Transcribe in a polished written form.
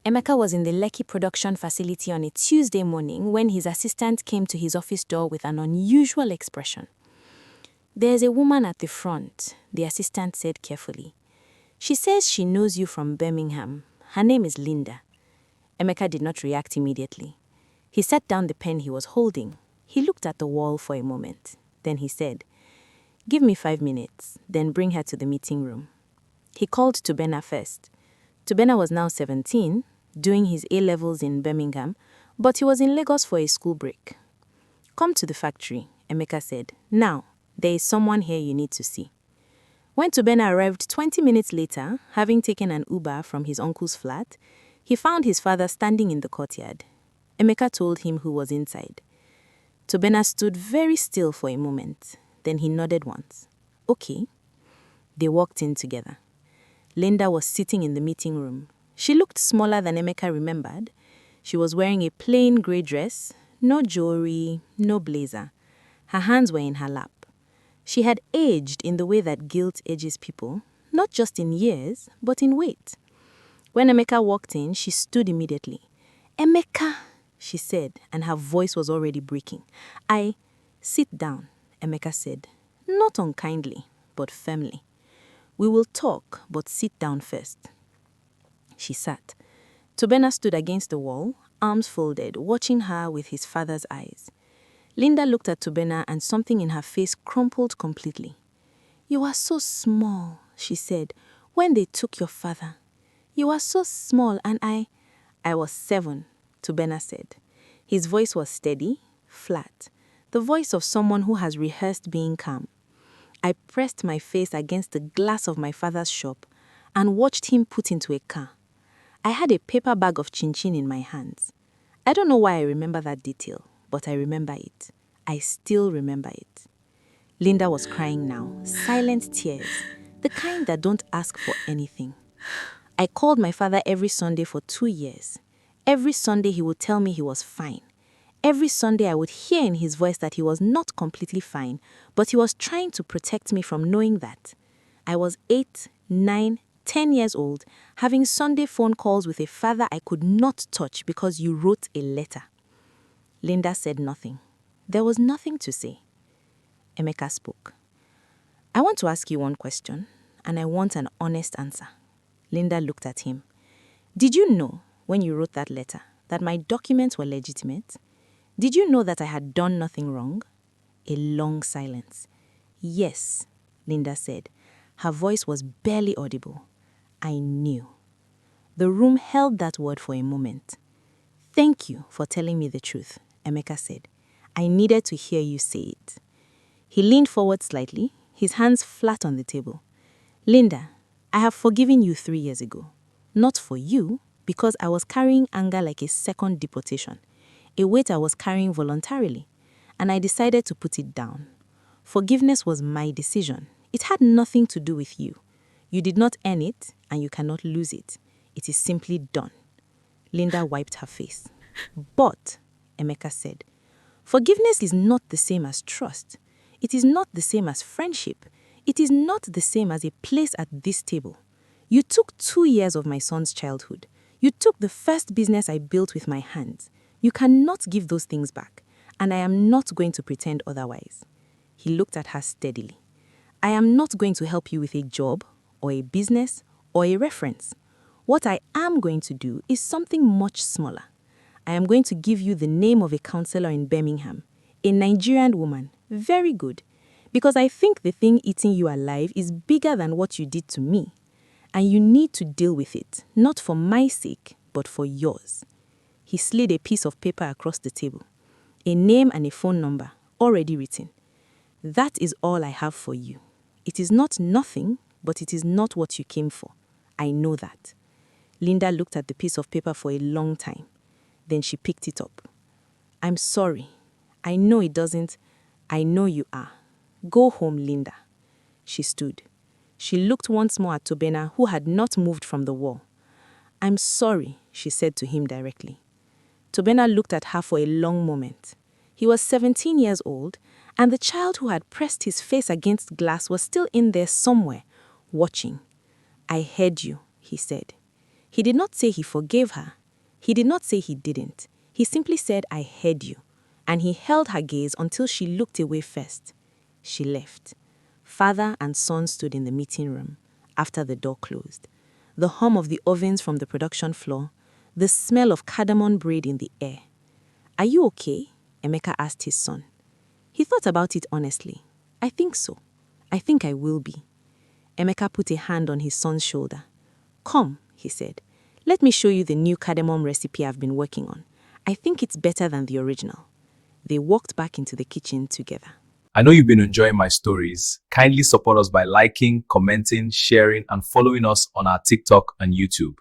Emeka was in the Lekki production facility on a Tuesday morning when his assistant came to his office door with an unusual expression. "There's a woman at the front," the assistant said carefully. "She says she knows you from Birmingham. Her name is Linda." Emeka did not react immediately. He set down the pen he was holding. He looked at the wall for a moment. Then he said, "Give me 5 minutes, then bring her to the meeting room." He called Tubena first. Tubena was now 17, doing his A-levels in Birmingham, but he was in Lagos for a school break. "Come to the factory," Emeka said. "Now, there is someone here you need to see." When Tubena arrived 20 minutes later, having taken an Uber from his uncle's flat, he found his father standing in the courtyard. Emeka told him who was inside. Tubena stood very still for a moment. Then he nodded once. "Okay." They walked in together. Linda was sitting in the meeting room. She looked smaller than Emeka remembered. She was wearing a plain grey dress, no jewelry, no blazer. Her hands were in her lap. She had aged in the way that guilt ages people, not just in years, but in weight. When Emeka walked in, she stood immediately. "Emeka," she said, and her voice was already breaking. "Sit down," Emeka said, not unkindly, but firmly. "We will talk, but sit down first." She sat. Tubena stood against the wall, arms folded, watching her with his father's eyes. Linda looked at Tubena and something in her face crumpled completely. "You are so small," she said, "when they took your father. You are so small and I was 7, Tubena said. His voice was steady, flat, the voice of someone who has rehearsed being calm. "I pressed my face against the glass of my father's shop and watched him put into a car. I had a paper bag of chin-chin in my hands. I don't know why I remember that detail, but I remember it. I still remember it." Linda was crying now, silent tears, the kind that don't ask for anything. "I called my father every Sunday for 2 years. Every Sunday he would tell me he was fine. Every Sunday I would hear in his voice that he was not completely fine, but he was trying to protect me from knowing that. I was 8, 9, 10 years old, having Sunday phone calls with a father I could not touch because you wrote a letter." Linda said nothing. There was nothing to say. Emeka spoke. "I want to ask you one question, and I want an honest answer." Linda looked at him. "Did you know, when you wrote that letter, that my documents were legitimate? Did you know that I had done nothing wrong?" A long silence. "Yes," Linda said. Her voice was barely audible. "I knew." The room held that word for a moment. "Thank you for telling me the truth," Emeka said. "I needed to hear you say it." He leaned forward slightly, his hands flat on the table. "Linda, I have forgiven you 3 years ago. Not for you, because I was carrying anger like a second deportation, a weight I was carrying voluntarily, and I decided to put it down. Forgiveness was my decision. It had nothing to do with you. You did not earn it, and you cannot lose it. It is simply done." Linda wiped her face. "But," Emeka said, "forgiveness is not the same as trust. It is not the same as friendship. It is not the same as a place at this table. You took 2 years of my son's childhood. You took the first business I built with my hands. You cannot give those things back, and I am not going to pretend otherwise." He looked at her steadily. "I am not going to help you with a job, or a business, or a reference. What I am going to do is something much smaller. I am going to give you the name of a counselor in Birmingham, a Nigerian woman, very good, because I think the thing eating you alive is bigger than what you did to me, and you need to deal with it, not for my sake, but for yours." He slid a piece of paper across the table, a name and a phone number, already written. "That is all I have for you. It is not nothing, but it is not what you came for. I know that." Linda looked at the piece of paper for a long time. Then she picked it up. "I'm sorry. I know it doesn't. I know you are. Go home, Linda." She stood. She looked once more at Tubena, who had not moved from the wall. "I'm sorry," she said to him directly. Tubena looked at her for a long moment. He was 17 years old, and the child who had pressed his face against glass was still in there somewhere, watching. "I heard you," he said. He did not say he forgave her. He did not say he didn't. He simply said, I heard you. And he held her gaze until she looked away first. She left. Father and son stood in the meeting room after the door closed. The hum of the ovens from the production floor, the smell of cardamom braid in the air. Are you okay? Emeka asked his son. He thought about it honestly. I think so. I think I will be. Emeka put a hand on his son's shoulder. Come, he said. Let me show you the new cardamom recipe I've been working on. I think it's better than the original. They walked back into the kitchen together. I know you've been enjoying my stories. Kindly support us by liking, commenting, sharing, and following us on our TikTok and YouTube.